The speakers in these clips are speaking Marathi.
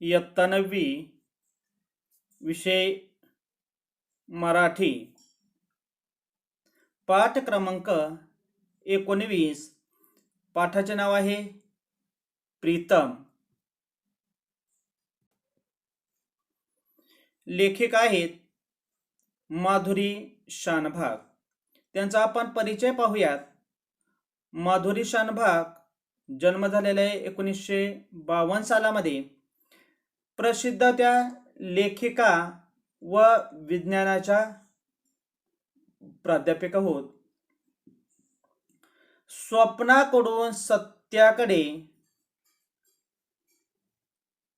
इयत्ता 9वी विषय मराठी पाठ क्रमांक 19 पाठाचे नाव आहे प्रीतम। लेखिका आहेत माधुरी शानभाग। त्यांचा आपण परिचय पाहूयात। माधुरी शानभाग जन्म झालेला आहे 1952 सालामध्ये। प्रसिद्ध त्या लेखिका व विज्ञानाच्या प्राध्यापिका होत। स्वप्नाकडून सत्याकडे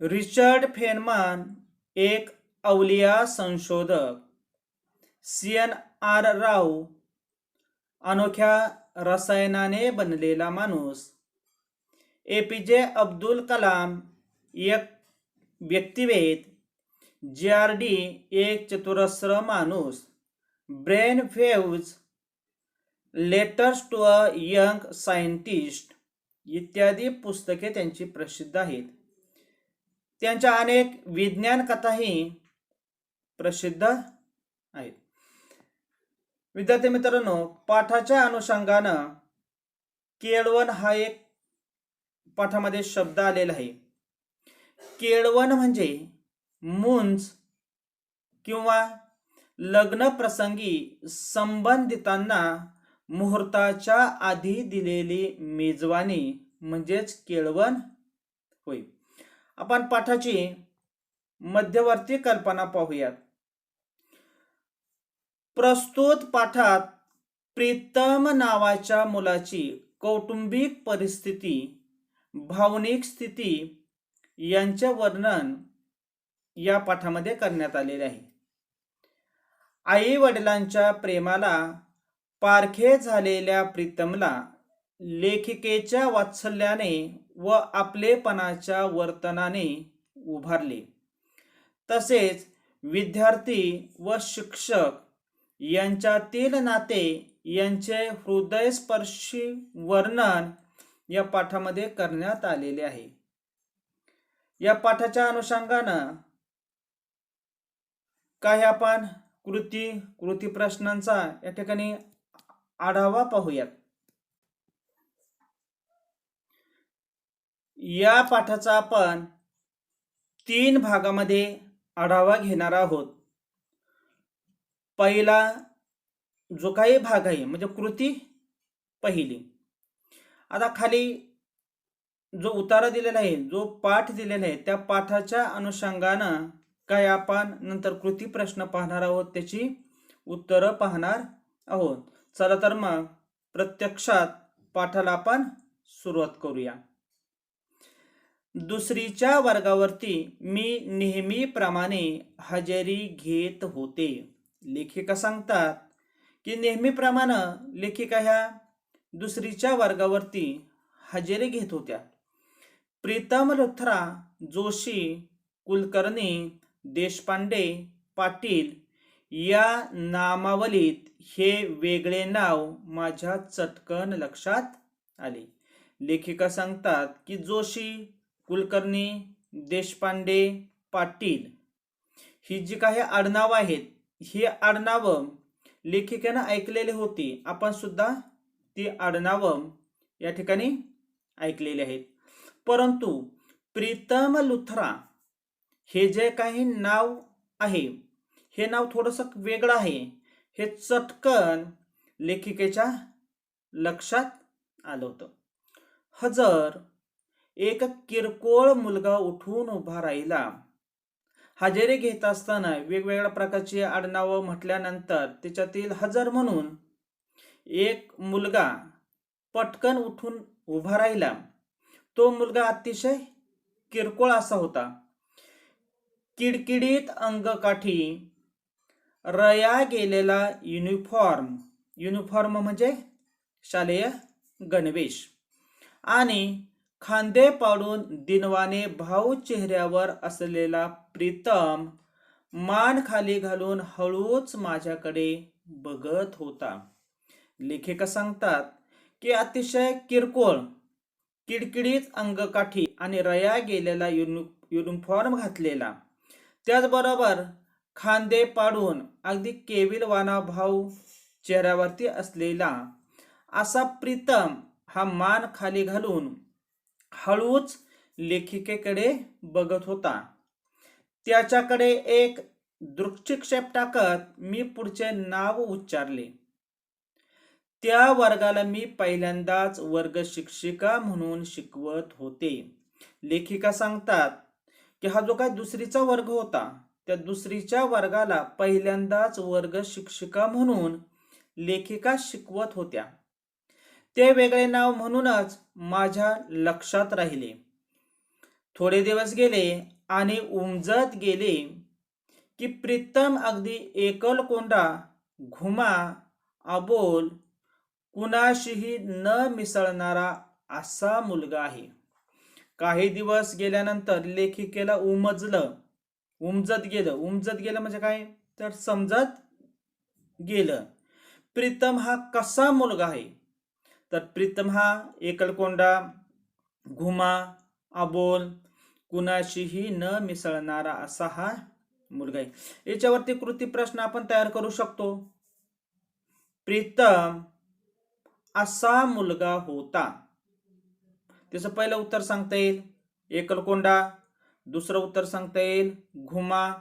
रिचर्ड फेनमन एक अवलिया संशोधक, CNR राव अनोख्या रसायनाने बनलेला माणूस, APJ अब्दुल कलाम एक व्यक्तिवेद, JRD एक चतुरस्र माणूस, brain waves, letters to a young scientist इत्यादी पुस्तके त्यांची प्रसिद्ध आहेत। त्यांच्या अनेक विज्ञान कथाही प्रसिद्ध आहेत। विद्यार्थी मित्रांनो, पाठाच्या अनुषंगानं केळवण हा एक पाठामध्ये शब्द आलेला आहे। केळवण म्हणजे मुंज किंवा लग्न प्रसंगी संबंधितांना मुहूर्ताच्या आधी दिलेली मेजवानी म्हणजेच केळवण होय। आपण पाठाची मध्यवर्ती कल्पना पाहूयात। प्रस्तुत पाठात प्रीतम नावाच्या मुलाची कौटुंबिक परिस्थिती, भावनिक स्थिती यांचे वर्णन या पाठामध्ये करण्यात आलेले आहे। आई वडिलांच्या प्रेमाला पारखे झालेल्या प्रीतमला लेखिकेच्या वात्सल्याने व आपलेपणाच्या वर्तनाने उभारले। तसेच विद्यार्थी व शिक्षक यांच्यातील नाते यांचे हृदयस्पर्शी वर्णन या पाठामध्ये करण्यात आलेले आहे। या पाठाच्या अनुषंगानं काही आपण कृती प्रश्नांचा या ठिकाणी आढावा पाहूयात। या पाठाचा आपण 3 भागामध्ये आढावा घेणार आहोत। पहिला जो काही भाग आहे म्हणजे कृती पहिली। आता खाली जो उतारा दिलेला आहे, जो पाठ दिलेला आहे, त्या पाठाच्या अनुषंगानं काय आपण नंतर कृती प्रश्न पाहणार आहोत, त्याची उत्तरं पाहणार आहोत। चला तर मग प्रत्यक्षात पाठाला आपण सुरुवात करूया। दुसरीच्या वर्गावरती मी नेहमीप्रमाणे हजेरी घेत होते। लेखिका सांगतात की नेहमीप्रमाणे लेखिका ह्या दुसरीच्या वर्गावरती हजेरी घेत होत्या। प्रीतम लुथरा, जोशी, कुलकर्णी, देशपांडे, पाटील या नामावलीत हे वेगळे नाव माझ्या चटकन लक्षात आले। लेखिका सांगतात की जोशी, कुलकर्णी, देशपांडे, पाटील ही जी काही आडनाव आहेत, ही आडनाव लेखिकेनं ऐकलेली होती। आपण सुद्धा ती आडनाव या ठिकाणी ऐकलेली आहेत। परंतु प्रीतम लुथरा हे जे काही नाव आहे, हे नाव थोडंसं वेगळं आहे। हे चटकन लेखिकेच्या लक्षात आलं होतं। हजर एक किरकोळ मुलगा उठून उभा राहिला। हजेरी घेत असताना वेगवेगळ्या प्रकारची आडनावं म्हटल्यानंतर त्याच्यातील हजर म्हणून एक मुलगा पटकन उठून उभा राहिला। तो मुलगा अतिशय किरकोळ असा होता। किडकिडीत अंगकाठी, रया गेलेला युनिफॉर्म म्हणजे शालेय गणवेश आणि खांदे पाडून दिनवाने भाव चेहऱ्यावर असलेला प्रीतम मान खाली घालून हळूच माझ्याकडे बघत होता। लेखिका सांगतात की अतिशय किरकोळ, किडकिडीत अंगकाठी आणि रया गेलेला युनिफॉर्म घातलेला, त्याचबरोबर खांदे पाडून अगदी केविलवाणा भाव चेहऱ्यावरती असलेला असा प्रीतम हा मान खाली घालून हळूच लेखिकेकडे बघत होता. त्याच्याकडे एक दृष्टिक्षेप टाकत मी पुढचे नाव उच्चारले. त्या वर्गाला मी पहिल्यांदाच वर्ग शिक्षिका म्हणून शिकवत होते. लेखिका सांगतात की हा जो काय दुसरीचा वर्ग होता, त्या दुसरीच्या वर्गाला पहिल्यांदाच वर्ग शिक्षिका म्हणून लेखिका शिकवत होत्या. ते वेगळे नाव म्हणूनच माझ्या लक्षात राहिले. थोडे दिवस गेले आणि उमजत गेले की प्रीतम अगदी एकलकोंडा, घुमा, अबोल, कुणाशीही न मिसळणारा असा मुलगा आहे. काही दिवस गेल्यानंतर लेखिकेला उमजत गेलं म्हणजे काय तर समजत गेलं प्रीतम हा कसा मुलगा आहे. तर प्रीतम हा एकलकोंडा, घुमा, अबोल, कुणाशीही न मिसळणारा असा हा मुलगा आहे. याच्यावरती कृती प्रश्न आपण तयार करू शकतो. प्रीतम असा मुलगा होता. त्याचं पहिलं उत्तर सांगता येईल एकलकोंडा, दुसरं उत्तर सांगता येईल घुमा,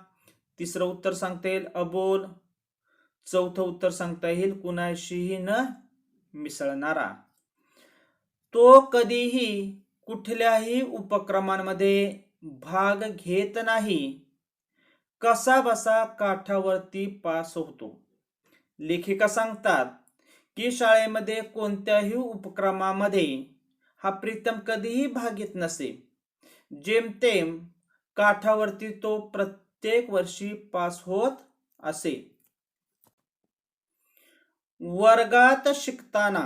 तिसरं उत्तर सांगता येईल अबोल, चौथं उत्तर सांगता येईल कुणाशीही न मिसळणारा. तो कधीही कुठल्याही उपक्रमांमध्ये भाग घेत नाही, कसा बसा काठावरती पास होतो. लेखिका सांगतात की शाळेमध्ये कोणत्याही उपक्रमामध्ये हा प्रीतम कधीही भाग घेत नसे. जेमतेम काठावरती तो प्रत्येक वर्षी पास होत असे. वर्गात शिकताना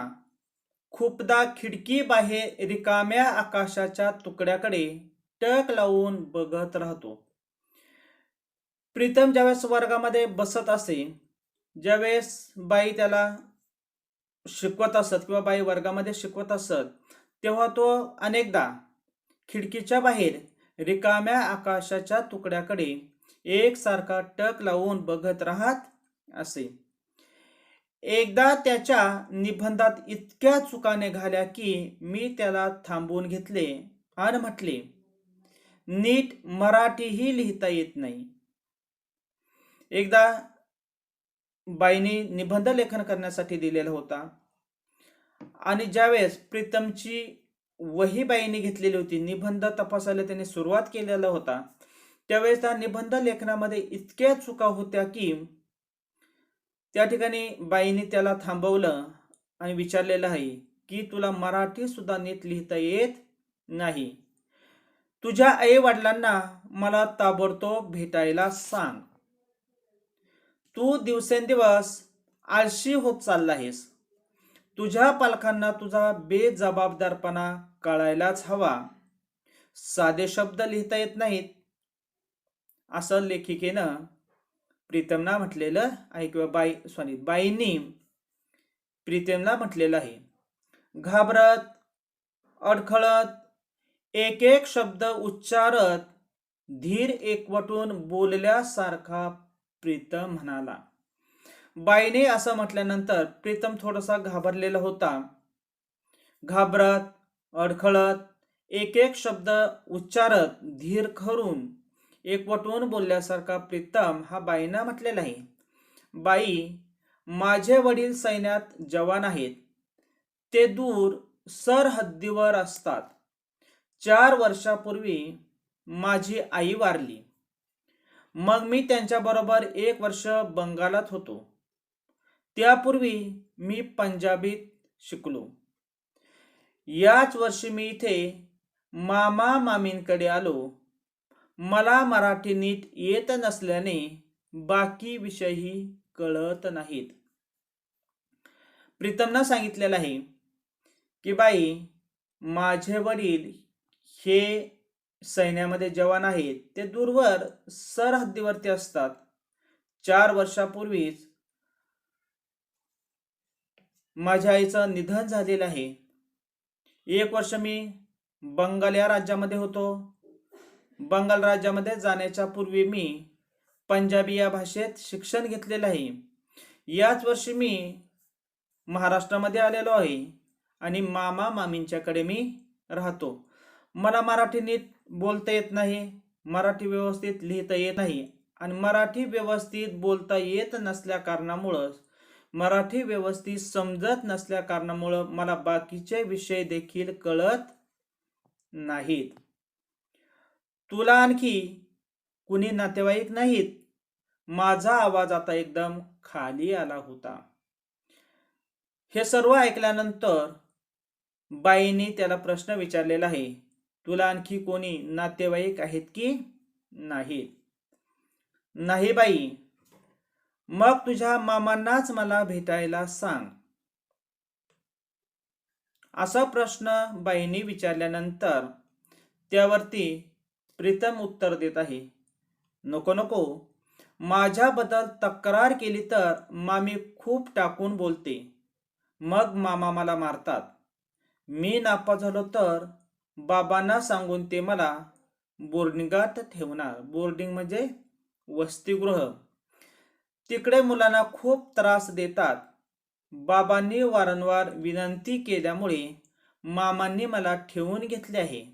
खूपदा खिडकी बाहेर रिकाम्या आकाशाच्या तुकड्याकडे टक लावून बघत राहतो. प्रीतम ज्यावेळेस वर्गामध्ये बसत असे, ज्यावेळेस बाई त्याला शिकवत असत किंवा बाई वर्गामध्ये शिकवत असत, तेव्हा तो अनेकदा खिडकीच्या बाहेर रिकाम्या आकाशाच्या तुकड्याकडे एकसारखा टक लावून बघत राहत असे. एकदा त्याच्या निबंधात इतक्या चुका निघाल्या की मी त्याला थांबवून घेतले आणि म्हटले, नीट मराठीही लिहिता येत नाही. एकदा बाईने निबंध लेखन करण्यासाठी दिलेला होता आणि ज्यावेळेस प्रीतमची वही बाईने घेतलेली होती, निबंध तपासायला त्याने सुरुवात केलेला होता, त्यावेळेस त्या निबंध लेखनामध्ये इतक्या चुका होत्या की त्या ठिकाणी बाईने त्याला थांबवलं आणि विचारलेलं आहे की तुला मराठी सुद्धा नीट लिहिता येत नाही, तुझ्या आई वडिलांना मला ताबडतोब भेटायला सांग. तू दिवसेंदिवस आळशी होत चालला आहेस. तुझ्या पालकांना तुझा बेजबाबदारपणा कळायलाच हवा. साधे शब्द लिहिता येत नाहीत असं लेखिकेनं प्रीतमला म्हटलेलं आहे किंवा बाईंनी प्रीतमला म्हटलेलं आहे. घाबरत, अडखळत, एक एक शब्द उच्चारत, धीर एकवटून बोलल्यासारखा प्रीतम म्हणाला. बाईने असं म्हटल्यानंतर प्रीतम थोडासा घाबरलेला होता. घाबरत, अडखळत, एक एक शब्द उच्चारत, धीर खरून, एकवटून बोलल्यासारखा प्रीतम हा बाईंना म्हटलेला आहे. बाई, माझे वडील सैन्यात जवान आहेत. ते दूर सरहद्दीवर असतात. 4 वर्षापूर्वी माझी आई वारली. मग मी त्यांच्याबरोबर 1 वर्ष बंगालात होतो. त्यापूर्वी मी पंजाबीत शिकलो. याच वर्षी मी इथे मामा मामींकडे आलो. मला मराठी नीट येत नसल्याने बाकी विषयही कळत नाहीत. प्रीतमनं सांगितलेलं आहे की बाई, माझे वडील हे सैन्यामध्ये जवान आहेत. ते दूरवर सरहद्दीवरती असतात. 4 वर्षापूर्वीच माझ्या आईचं निधन झालेलं आहे. 1 वर्ष मी बंगाल या राज्यामध्ये होतो. बंगाल राज्यामध्ये जाण्याच्या पूर्वी मी पंजाबी या भाषेत शिक्षण घेतलेलं आहे. याच वर्षी मी महाराष्ट्रामध्ये आलेलो आहे आणि मामा मामींच्याकडे मी राहतो. मला मराठी नीट बोलता येत नाही, मराठी व्यवस्थित लिहिता येत नाही आणि मराठी व्यवस्थित बोलता येत नसल्या कारणामुळं, मराठी व्यवस्थित समजत नसल्या कारणामुळं मला बाकीचे विषय देखील कळत नाहीत. तुला आणखी कुणी नातेवाईक नाहीत? माझा आवाज आता एकदम खाली आला होता. हे सर्व ऐकल्यानंतर बाईंनी त्याला प्रश्न विचारलेला आहे, तुला आणखी कोणी नातेवाईक आहेत की नाहीत? नाही बाई. मग तुझ्या मामांनाच मला भेटायला सांग. असा प्रश्न बाईंनी विचारल्यानंतर त्यावरती प्रीतम उत्तर देत आहे, नको नको, माझ्याबद्दल तक्रार केली तर मामी खूप टाकून बोलते, मग मामा मला मारतात. मी नापास झालो तर बाबांना सांगून ते मला बोर्डिंगात ठेवणार. बोर्डिंग म्हणजे वसतिगृह. तिकडे मुलांना खूप त्रास देतात. बाबांनी वारंवार विनंती केल्यामुळे मामांनी मला ठेवून घेतले आहे.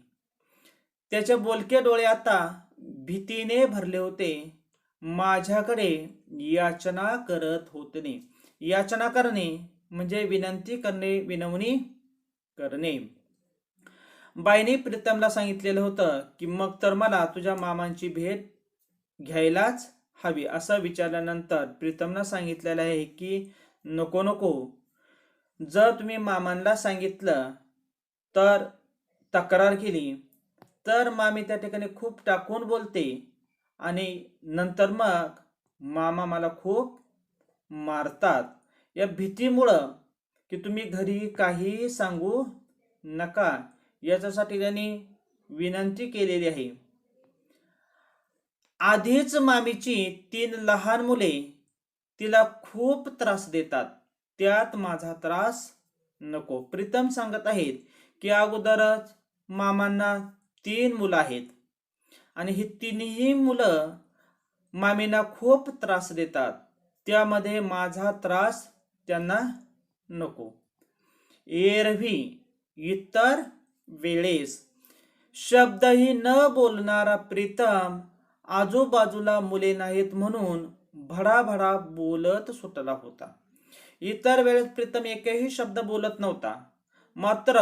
त्याचे बोलके डोळे आता भीतीने भरले होते. माझ्याकडे याचना करत होते. याचना करणे म्हणजे विनंती करणे, विनवणी करणे. बाईने प्रीतमला सांगितलेलं होतं की मग तर मला तुझ्या मामांची भेट घ्यायलाच हवी. असं विचारल्यानंतर प्रीतमला सांगितलेलं आहे की नको नको, जर तुम्ही मामांना सांगितलं तर तक्रार केली तर मामी त्या ठिकाणी खूप टाकून बोलते आणि नंतर मग मामा मला खूप मारतात. या भीतीमुळं की तुम्ही घरी काही सांगू नका, याच्यासाठी त्यांनी विनंती केलेली आहे. आधीच मामीची 3 लहान मुले तिला खूप त्रास देतात, त्यात माझा त्रास नको. प्रीतम सांगत आहेत की अगोदरच मामांना 3 मुलं आहेत आणि ही तिन्ही मुलं मामींना खूप त्रास देतात, त्यामध्ये माझा त्रास त्यांना नको. एरवी इतर वेळेस शब्दही न बोलणारा प्रीतम आजूबाजूला मुले नाहीत म्हणून भडाभडा बोलत सुटला होता. इतर वेळेस प्रीतम एकही शब्द बोलत नव्हता, मात्र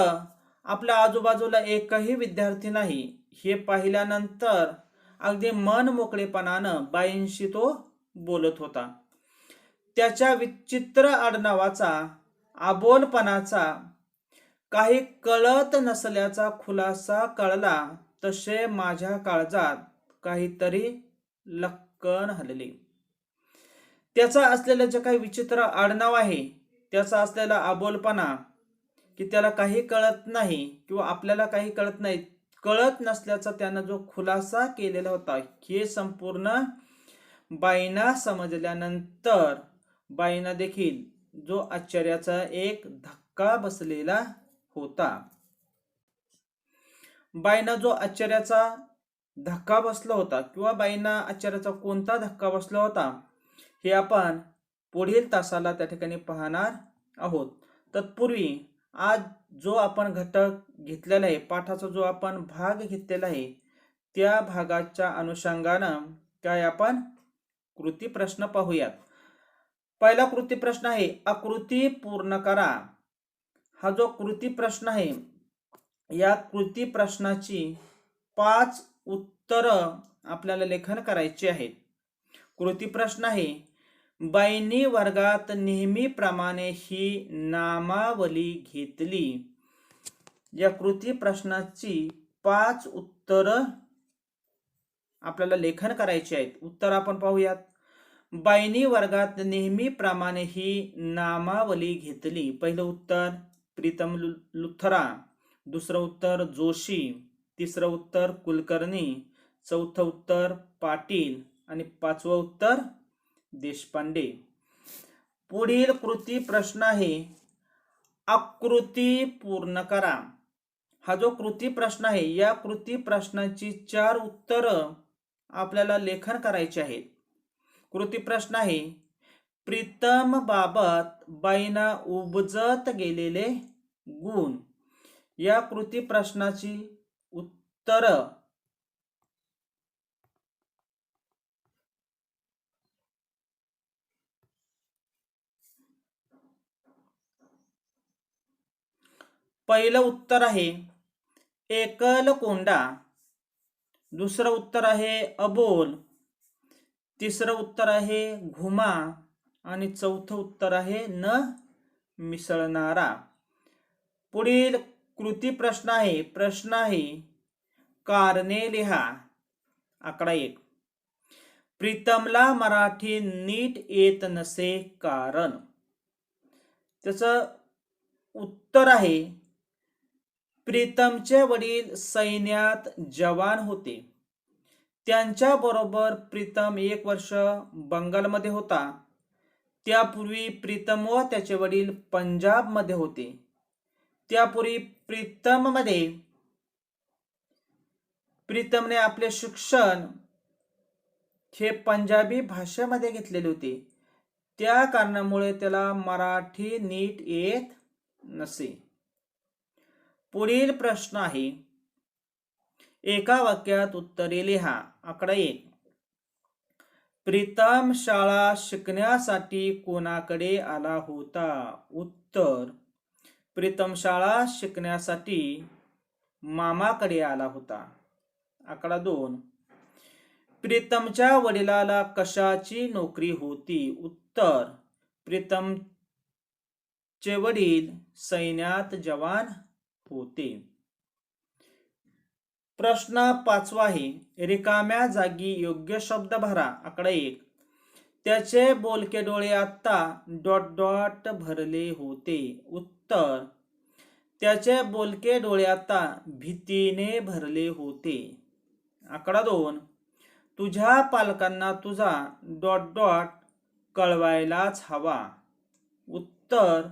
आपल्या आजूबाजूला एकही विद्यार्थी नाही हे पाहिल्यानंतर अगदी मन मोकळेपणानं बाईंशी तो बोलत होता. त्याच्या विचित्र आडनावाचा, अबोलपणाचा, काही कळत नसल्याचा खुलासा कळला तसे माझ्या काळजात काहीतरी लक्कन हलली. त्याचा असलेलं जे काही विचित्र आडनाव आहे, त्याचा असलेला अबोलपणा, की त्याला काही कळत नाही किंवा आपल्याला काही कळत नाही, कळत नसल्याचा त्यानं जो खुलासा केलेला होता, हे संपूर्ण बाईंना समजल्यानंतर बाईंना देखील जो आश्चर्याचा एक धक्का बसलेला होता. बाईंना जो आश्चर्याचा धक्का बसला होता किंवा बाईंना आश्चर्याचा कोणता धक्का बसला होता हे आपण पुढील तासाला त्या ठिकाणी पाहणार आहोत. तत्पूर्वी आज जो आपण घटक घेतलेला आहे, पाठाचा जो आपण भाग घेतलेला आहे, त्या भागाच्या अनुषंगानं काय आपण कृती प्रश्न पाहूयात. पहिला कृती प्रश्न आहे, आकृती पूर्ण करा. हा जो कृती प्रश्न आहे, या कृती प्रश्नाची 5 उत्तरं आपल्याला लेखन करायची आहेत. कृती प्रश्न आहे, बाईंनी वर्गात नेहमीप्रमाणे ही नामावली घेतली. या कृती प्रश्नाची 5 उत्तरं आपल्याला लेखन करायची आहेत. उत्तर आपण पाहूयात. बाईंनी वर्गात नेहमीप्रमाणे ही नामावली घेतली. पहिलं उत्तर प्रीतम लुथरा, दुसरं उत्तर जोशी, तिसरं उत्तर कुलकर्णी, चौथं उत्तर पाटील आणि 5वं उत्तर देशपांडे. पुढील कृती प्रश्न आहे, आकृती पूर्ण करा. हा जो कृती प्रश्न आहे, या कृती प्रश्नाची 4 उत्तरं आपल्याला लेखन करायची आहेत. कृती प्रश्न आहे, प्रीतम बाबत बाईंना उपजत गेलेले गुण. या कृती प्रश्नाची उत्तरं पहिलं उत्तर आहे एकल कोंडा, दुसरं उत्तर आहे अबोल, तिसरं उत्तर आहे घुमा आणि चौथं उत्तर आहे न मिसळणारा. पुढील कृती प्रश्न आहे कारणे लिहा. आकडा 1. प्रीतमला मराठी नीट येत नसे कारण. त्याचं उत्तर आहे प्रीतमचे वडील सैन्यात जवान होते. त्यांच्याबरोबर प्रीतम 1 वर्ष बंगालमध्ये होता. त्यापूर्वी प्रीतम व त्याचे वडील पंजाबमध्ये होते. त्यापूर्वी प्रीतमने आपले शिक्षण हे पंजाबी भाषेमध्ये घेतलेले होते. त्या कारणामुळे त्याला मराठी नीट येत नसे. पुढील प्रश्न आहे एका वाक्यात उत्तरे लिहा. आकडा 1. प्रीतम शाळा शिकण्यासाठी कोणाकडे आला होता? उत्तर, प्रीतम शाळा शिकण्यासाठी मामाकडे आला होता. आकडा 2. प्रीतमच्या वडिलाला कशाची नोकरी होती? उत्तर, प्रीतमचे वडील सैन्यात जवान होते. प्रश्न 5 आहे रिकाम्या जागी योग्य शब्द भरा. आकडा 1. त्याचे बोलके डोळे आता ... भरले होते. उत्तर, त्याचे बोलके डोळे आता भीतीने भरले होते. आकडा 2. तुझ्या पालकांना तुझा ... कळवायलाच हवा. उत्तर,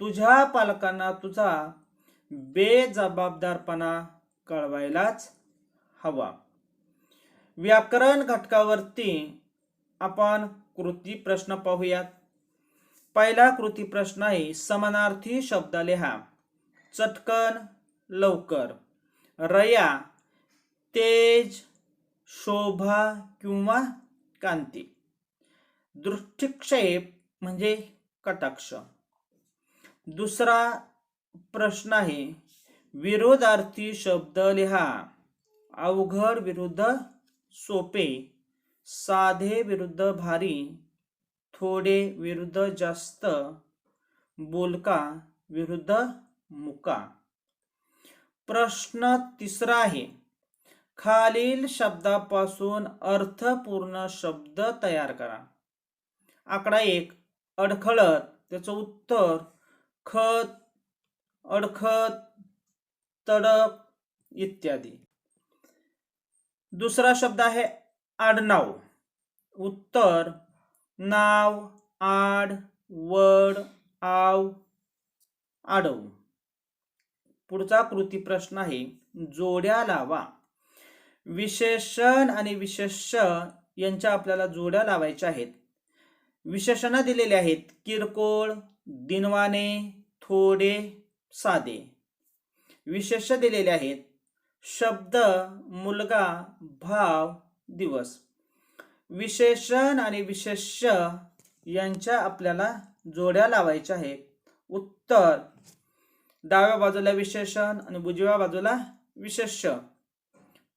तुझ्या पालकांना तुझा बेजबाबदारपणा कळवायलाच हवा. व्याकरण घटकावरती आपण कृती प्रश्न पाहूयात. पहिला कृती प्रश्न आहे समानार्थी शब्द लिहा. चटकन, लवकर. रया, तेज, शोभा किंवा कांती. दृष्टिक्षेप म्हणजे कटाक्ष. दुसरा प्रश्न आहे विरोधार्थी शब्द लिहा. अवघड विरुद्ध सोपे, साधे विरुद्ध भारी, थोडे विरुद्ध जास्त, बोलका विरुद्ध मुका. प्रश्न तिसरा आहे खालील शब्दापासून अर्थपूर्ण शब्द तयार करा. आकडा 1. अडखळत. त्याचं उत्तर खत, अडखत, तडक इत्यादी. दुसरा शब्द आहे आडनाव. उत्तर नाव, आड, वड, आव, आडव. पुढचा कृती प्रश्न आहे जोड्या लावा. विशेषण आणि विशेष्य यांच्या आपल्याला जोड्या लावायच्या आहेत. विशेषण दिलेले आहेत किरकोळ, दिनवाने, थोडे, साधे. विशेष दिलेले आहेत शब्द, मुलगा, भाव, दिवस. विशेषण आणि विशेष्य यांच्या आपल्याला जोड्या लावायच्या आहेत. उत्तर, डाव्या बाजूला विशेषण आणि उजव्या बाजूला विशेष्य.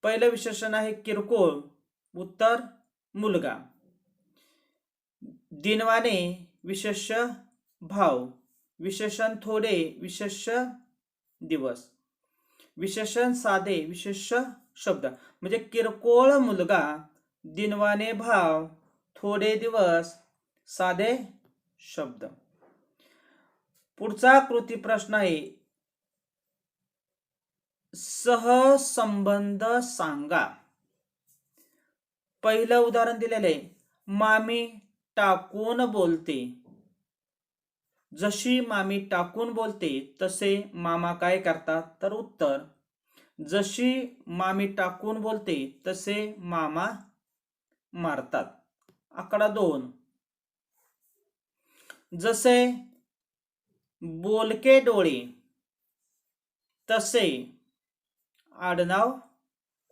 पहिलं विशेषण आहे किरकोळ. उत्तर, मुलगा. दिनवाने विशेष्य भाव, विशेषण थोडे, विशेष्य दिवस, विशेषण साधे, विशेष्य शब्द. म्हणजे किरकोळ मुलगा, दिनवाने भाव, थोडे दिवस, साधे शब्द. पुढचा कृती प्रश्न आहे सहसंबंध सांगा. पहिलं उदाहरण दिलेलं आहे मामी टाकून बोलते. जशी मामी टाकून बोलते तसे मामा काय करतात? तर उत्तर, जशी मामी टाकून बोलते तसे मामा मारतात. आकडा 2, जसे बोलके डोळे तसे आडनाव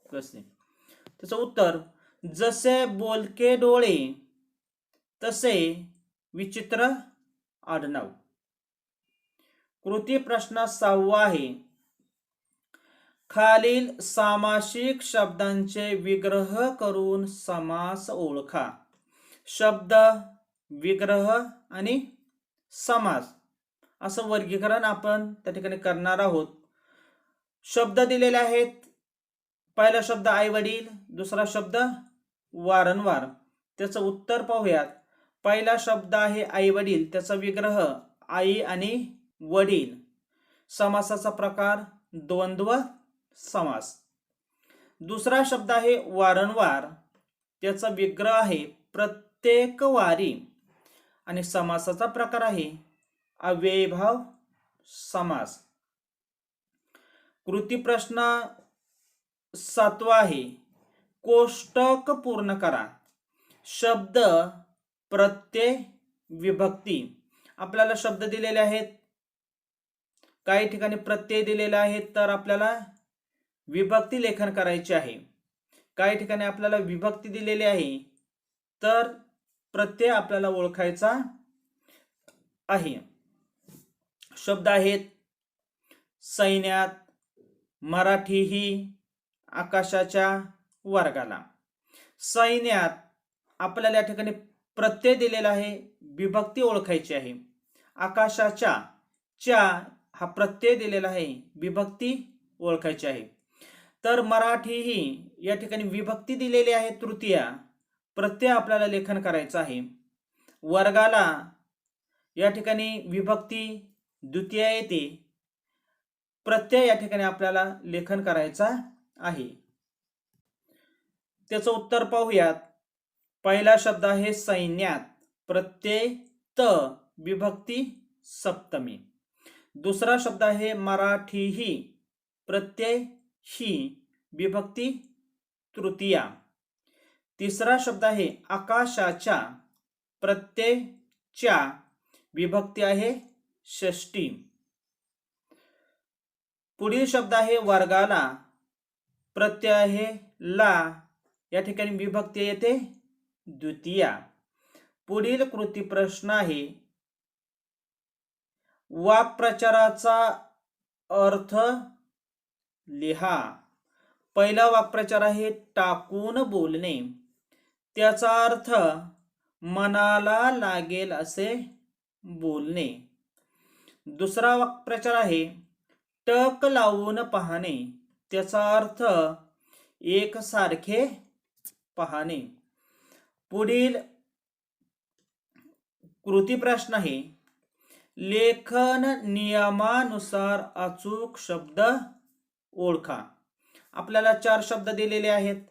कसे? त्याचं उत्तर, जसे बोलके डोळे तसे विचित्र आडनाव. कृती प्रश्न 6 आहे. खालील सामासिक शब्दांचे विग्रह करून समास ओळखा. शब्द, विग्रह आणि समास असं वर्गीकरण आपण त्या ठिकाणी करणार आहोत. शब्द दिलेले आहेत. पहिला शब्द आई वडील, दुसरा शब्द वारंवार. त्याचं उत्तर पाहूयात. पहिला शब्द आहे आई वडील, त्याचा विग्रह आई आणि वडील. समासाचा प्रकार द्वंद्व समास. दुसरा शब्द आहे वारंवार, त्याचा विग्रह आहे प्रत्येक वारी आणि समासाचा प्रकार आहे अव्ययीभाव समास. कृती प्रश्न 7 आहे. कोष्टक पूर्ण करा. शब्द, प्रत्यय, विभक्ती. आपल्याला शब्द दिलेले आहेत, काही ठिकाणी प्रत्यय दिलेले आहेत, तर आपल्याला विभक्ती लेखन करायची आहे. काही ठिकाणी आपल्याला विभक्ती दिलेली आहे तर प्रत्यय आपल्याला ओळखायचा आहे. शब्द आहेत सैन्यात, मराठीही, आकाशाच्या, वर्गाला. सैन्यात आपल्याला या ठिकाणी प्रत्यय दिलेला आहे, विभक्ती ओळखायची आहे. आकाशाच्या च्या हा प्रत्यय दिलेला आहे, विभक्ती ओळखायची आहे. तर मराठीही या ठिकाणी विभक्ती दिलेली आहे तृतीया, प्रत्यय आपल्याला लेखन करायचं आहे. वर्गाला या ठिकाणी विभक्ती द्वितीया येते, प्रत्यय या ठिकाणी आपल्याला लेखन करायचा आहे. त्याचं उत्तर पाहूयात. पहिला शब्द आहे सैन्यात, प्रत्यय त, विभक्ती सप्तमी. दुसरा शब्द आहे मराठीही, प्रत्यय ही, विभक्ती तृतीया. तिसरा शब्द आहे आकाशाच्या, प्रत्यय च्या, विभक्ती आहे षष्टी. पुढील शब्द आहे वर्गाला, प्रत्यय आहे ला, या ठिकाणी विभक्ती येते द्वितीया. पुढील कृती प्रश्न आहे वाक्प्रचाराचा अर्थ लिहा. पहिला वाक्प्रचार आहे टाकून बोलणे, त्याचा अर्थ मनाला लागेल असे बोलणे. दुसरा वाक्प्रचार आहे टक लावून पाहणे, त्याचा अर्थ एकसारखे पाहणे. पुढील कृती प्रश्न आहे लेखन नियमानुसार अचूक शब्द ओळखा. आपल्याला 4 शब्द दिलेले आहेत,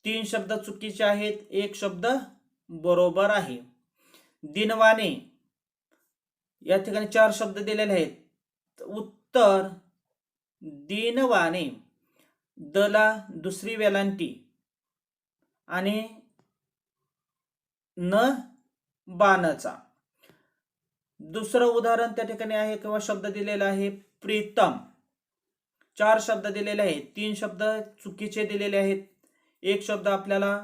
3 शब्द चुकीचे आहेत, 1 शब्द बरोबर आहे. दिनवाने या ठिकाणी 4 शब्द दिलेले आहेत. उत्तर दिनवाने, दला दुसरी वेलांटी आणि न बाणचा. दुसरं उदाहरण त्या ठिकाणी आहे किंवा शब्द दिलेला आहे प्रीतम. 4 शब्द दिलेले आहेत, 3 शब्द चुकीचे दिलेले आहेत, 1 शब्द आपल्याला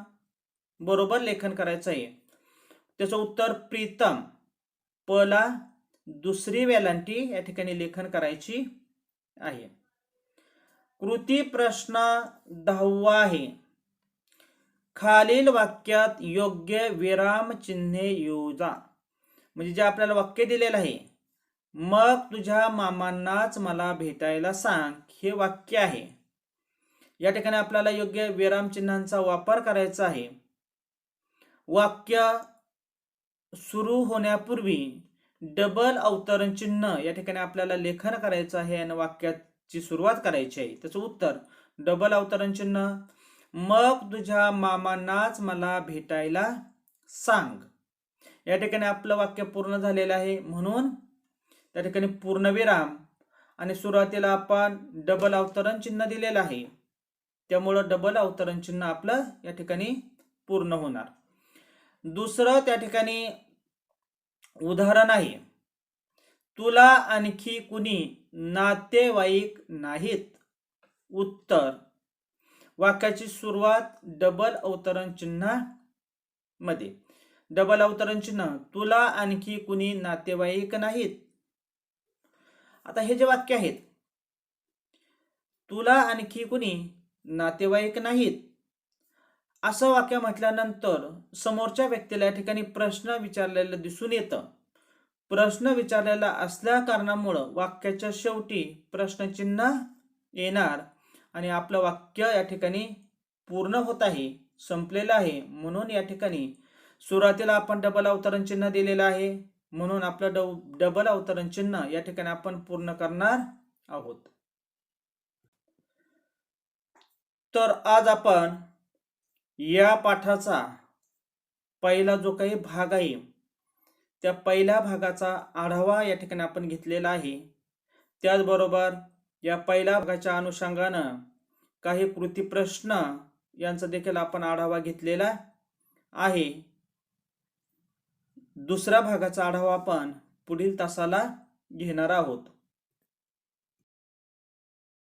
बरोबर लेखन करायचं आहे. त्याचं उत्तर प्रीतम, पला दुसरी वेलांटी या ठिकाणी लेखन करायची आहे. कृती प्रश्न 10 आहे. खालील वाक्यात योग्य विराम चिन्हे योजा. म्हणजे जे आपल्याला वाक्य दिलेलं आहे, मग तुझ्या मामांनाच मला भेटायला सांग, हे वाक्य आहे. या ठिकाणी आपल्याला योग्य विराम चिन्हांचा वापर करायचा आहे. वाक्य सुरू होण्यापूर्वी डबल अवतरण चिन्ह या ठिकाणी आपल्याला लेखन करायचं आहे आणि वाक्याची सुरुवात करायची आहे. त्याचं उत्तर डबल अवतरण चिन्ह, मग तुझ्या मामांनाच मला भेटायला सांग. या ठिकाणी आपलं वाक्य पूर्ण झालेलं आहे, म्हणून त्या ठिकाणी पूर्णविराम आणि सुरुवातीला आपण डबल अवतरण चिन्ह दिलेलं आहे, त्यामुळं डबल अवतरण चिन्ह आपलं या ठिकाणी पूर्ण होणार. दुसरं त्या ठिकाणी उदाहरण आहे, तुला आणखी कुणी नातेवाईक नाहीत. उत्तर, वाक्याची सुरुवात डबल अवतरण चिन्ह मध्ये. डबल अवतरण चिन्ह, तुला आणखी कुणी नातेवाईक नाहीत. आता हे जे वाक्य आहेत, तुला आणखी कुणी नातेवाईक नाहीत, असं वाक्य म्हटल्यानंतर समोरच्या व्यक्तीला या ठिकाणी प्रश्न विचारलेला दिसून येतं. प्रश्न विचारलेला असल्या कारणामुळं वाक्याच्या शेवटी प्रश्नचिन्ह येणार आणि आपलं वाक्य या ठिकाणी पूर्ण होत आहे, संपलेलं आहे. म्हणून या ठिकाणी सुरुवातीला आपण डबल अवतरण चिन्ह दिलेलं आहे, म्हणून आपलं डबल अवतरण चिन्ह या ठिकाणी आपण पूर्ण करणार आहोत. तर आज आपण या पाठाचा पहिला जो काही भाग आहे, त्या पहिल्या भागाचा आढावा या ठिकाणी आपण घेतलेला आहे. त्याचबरोबर या पहिल्या भागाच्या अनुषंगानं काही कृती प्रश्न यांचा देखील आपण आढावा घेतलेला आहे. दुसऱ्या भागाचा आढावा आपण पुढील तासाला घेणार आहोत.